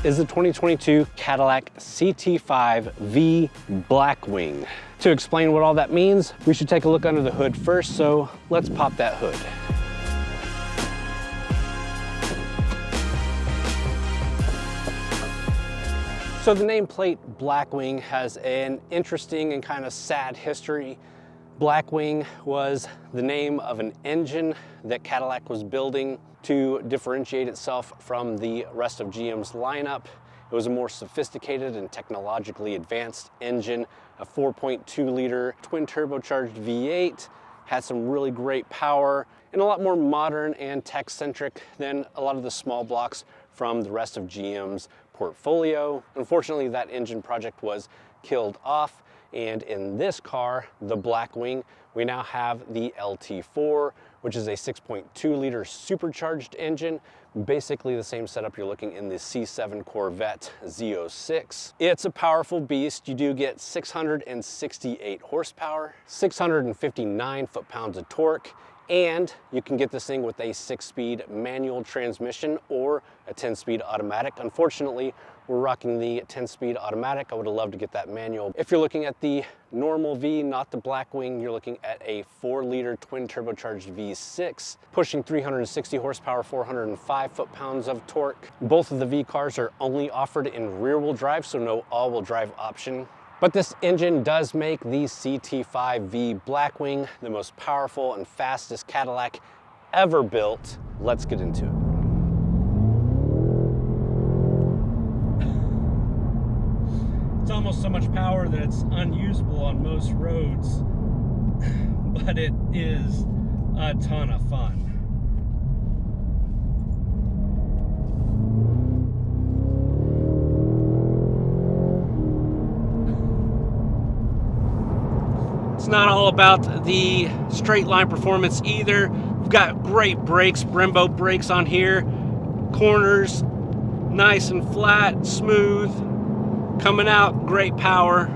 is the 2022 Cadillac CT5 V Blackwing. To explain what all that means, we should take a look under the hood first, so let's pop that hood. So the nameplate Blackwing has an interesting and kind of sad history. Blackwing was the name of an engine that Cadillac was building to differentiate itself from the rest of GM's lineup. It was a more sophisticated and technologically advanced engine, a 4.2 liter twin turbocharged V8, had some really great power, and a lot more modern and tech-centric than a lot of the small blocks from the rest of GM's portfolio. Unfortunately, that engine project was killed off, and in this car, the Blackwing, we now have the LT4, which is a 6.2 liter supercharged engine, basically the same setup you're looking in the C7 Corvette Z06. It's a powerful beast. You do get 668 horsepower, 659 foot-pounds of torque, and you can get this thing with a 6-speed manual transmission or a 10-speed automatic. Unfortunately, we're rocking the 10-speed automatic. I would have loved to get that manual. If you're looking at the normal V, not the Blackwing, you're looking at a 4-liter twin turbocharged V6, pushing 360 horsepower, 405 foot-pounds of torque. Both of the V cars are only offered in rear-wheel drive, so no all-wheel drive option. But this engine does make the CT5 V Blackwing the most powerful and fastest Cadillac ever built. Let's get into it. It's almost so much power that it's unusable on most roads, but it is a ton of fun. It's not all about the straight line performance either. We've got great brakes, Brembo brakes on here. Corners, nice and flat, smooth. Coming out, great power.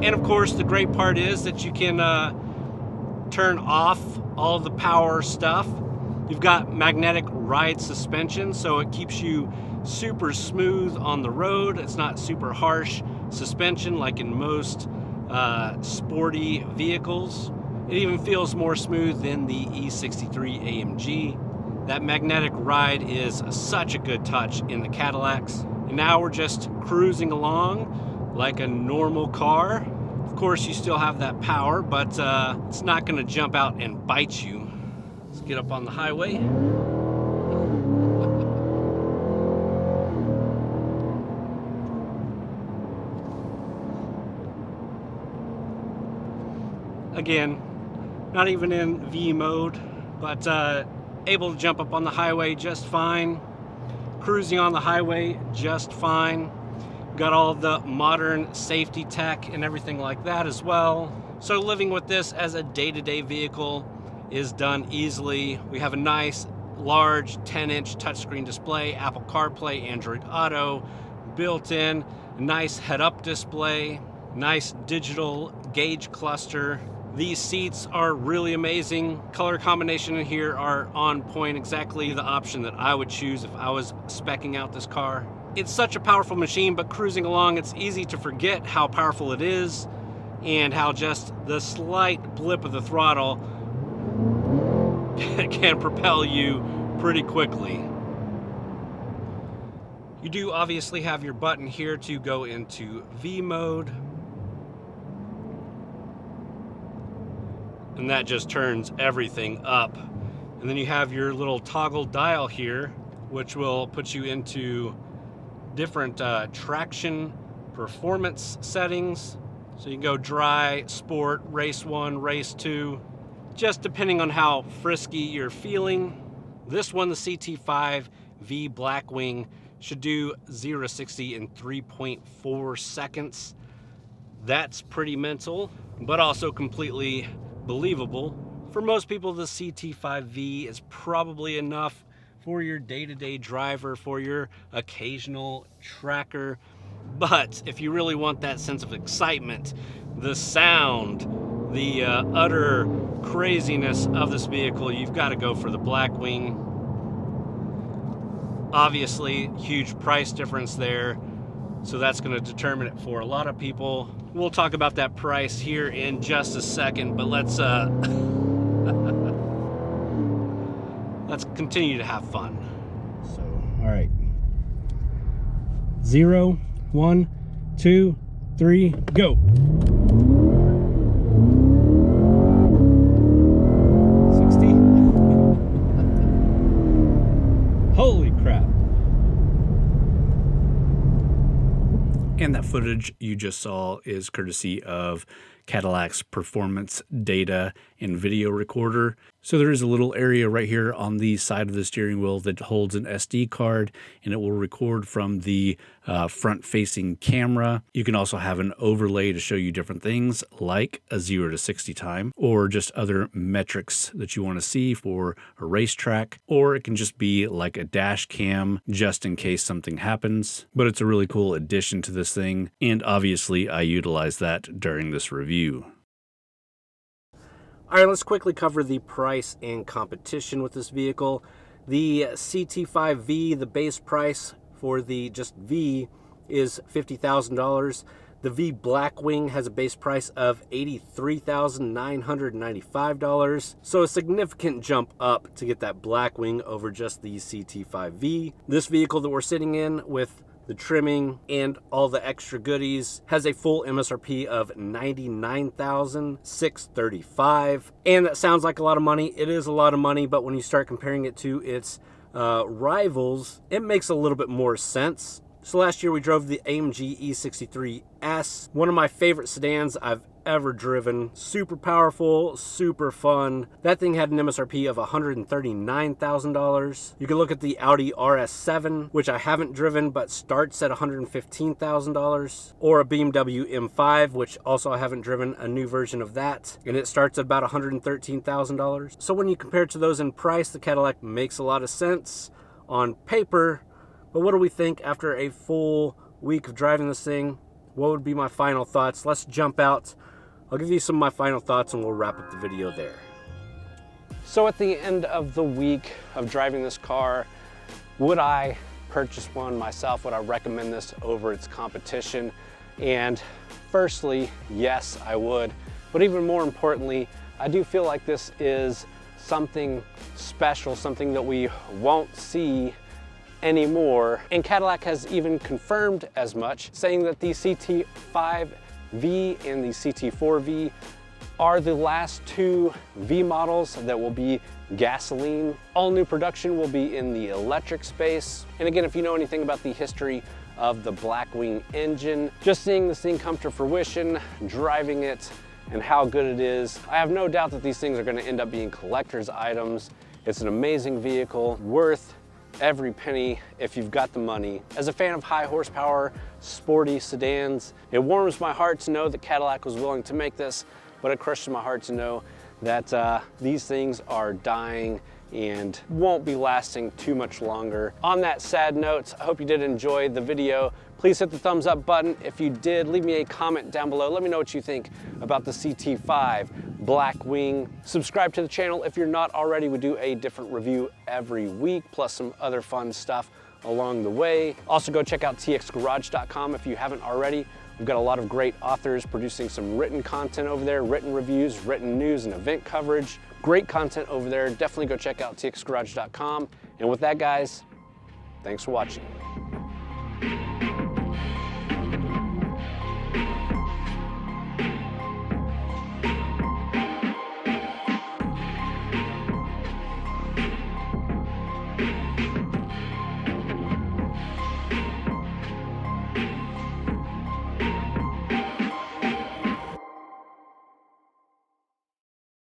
And of course, the great part is that you can turn off all the power stuff. You've got magnetic ride suspension, so it keeps you super smooth on the road. It's not super harsh suspension like in most sporty vehicles. It even feels more smooth than the E63 AMG. That magnetic ride is such a good touch in the Cadillacs. And now we're just cruising along like a normal car. Of course, you still have that power, but it's not gonna jump out and bite you. Let's get up on the highway. Again, not even in V mode, but able to jump up on the highway just fine. Cruising on the highway just fine. Got all the modern safety tech and everything like that as well. So living with this as a day-to-day vehicle is done easily. We have a nice, large 10-inch touchscreen display, Apple CarPlay, Android Auto, built-in, nice head-up display, nice digital gauge cluster. These seats are really amazing. Color combination in here are on point, exactly the option that I would choose if I was speccing out this car. It's such a powerful machine, but cruising along, it's easy to forget how powerful it is and how just the slight blip of the throttle can propel you pretty quickly. You do obviously have your button here to go into V mode. And that just turns everything up. And then you have your little toggle dial here, which will put you into different traction performance settings. So you can go dry, sport, race 1, race 2, just depending on how frisky you're feeling. This one, the CT5 V Blackwing, should do 0 to 60 in 3.4 seconds. That's pretty mental, but also completely believable. For most people, the CT5V is probably enough for your day-to-day driver, for your occasional tracker. But if you really want that sense of excitement, the sound, the utter craziness of this vehicle, you've got to go for the Blackwing. Obviously, huge price difference there, so that's going to determine it for a lot of people. We'll talk about that price here in just a second, but let's let's continue to have fun. So, all right. 0, 1, 2, 3, go. 60. Holy crap. And that footage you just saw is courtesy of Cadillac's performance data and video recorder. So there is a little area right here on the side of the steering wheel that holds an SD card, and it will record from the front-facing camera. You can also have an overlay to show you different things like a 0 to 60 time, or just other metrics that you want to see for a racetrack, or it can just be like a dash cam just in case something happens. But it's a really cool addition to this thing, and obviously I utilize that during this review. All right, let's quickly cover the price and competition with this vehicle. The CT5V, the base price for the just V is $50,000. The V Blackwing has a base price of $83,995. So a significant jump up to get that Blackwing over just the CT5V. This vehicle that we're sitting in with the trimming and all the extra goodies has a full MSRP of $99,635, and that sounds like a lot of money. It is a lot of money, but when you start comparing it to its rivals, it makes a little bit more sense. So last year we drove the AMG E63S, one of my favorite sedans I've ever driven. Super powerful, super fun. That thing had an MSRP of $139,000. You can look at the Audi RS7, which I haven't driven but starts at $115,000, or a BMW M5, which also I haven't driven, a new version of that, and it starts at about $113,000. So when you compare it to those in price, the Cadillac makes a lot of sense on paper. But what do we think after a full week of driving this thing? What would be my final thoughts? Let's jump out. I'll give you some of my final thoughts and we'll wrap up the video there. So at the end of the week of driving this car, would I purchase one myself? Would I recommend this over its competition? And firstly, yes, I would. But even more importantly, I do feel like this is something special, something that we won't see anymore. And Cadillac has even confirmed as much, saying that the CT5V and the CT4V are the last two V models that will be gasoline. All new production will be in the electric space. And again, if you know anything about the history of the Blackwing engine, just seeing this thing come to fruition, driving it, and how good it is, I have no doubt that these things are going to end up being collector's items. It's an amazing vehicle, worth every penny if you've got the money. As a fan of high horsepower, sporty sedans, it warms my heart to know that Cadillac was willing to make this, but it crushes my heart to know that these things are dying and won't be lasting too much longer. On that sad note, I hope you did enjoy the video. Please hit the thumbs up button. If you did, leave me a comment down below. Let me know what you think about the CT5 Blackwing. Subscribe to the channel if you're not already. We do a different review every week, plus some other fun stuff along the way. Also go check out TXGARAGE.com if you haven't already. We've got a lot of great authors producing some written content over there, written reviews, written news and event coverage. Great content over there. Definitely go check out TXGARAGE.com. And with that, guys, thanks for watching.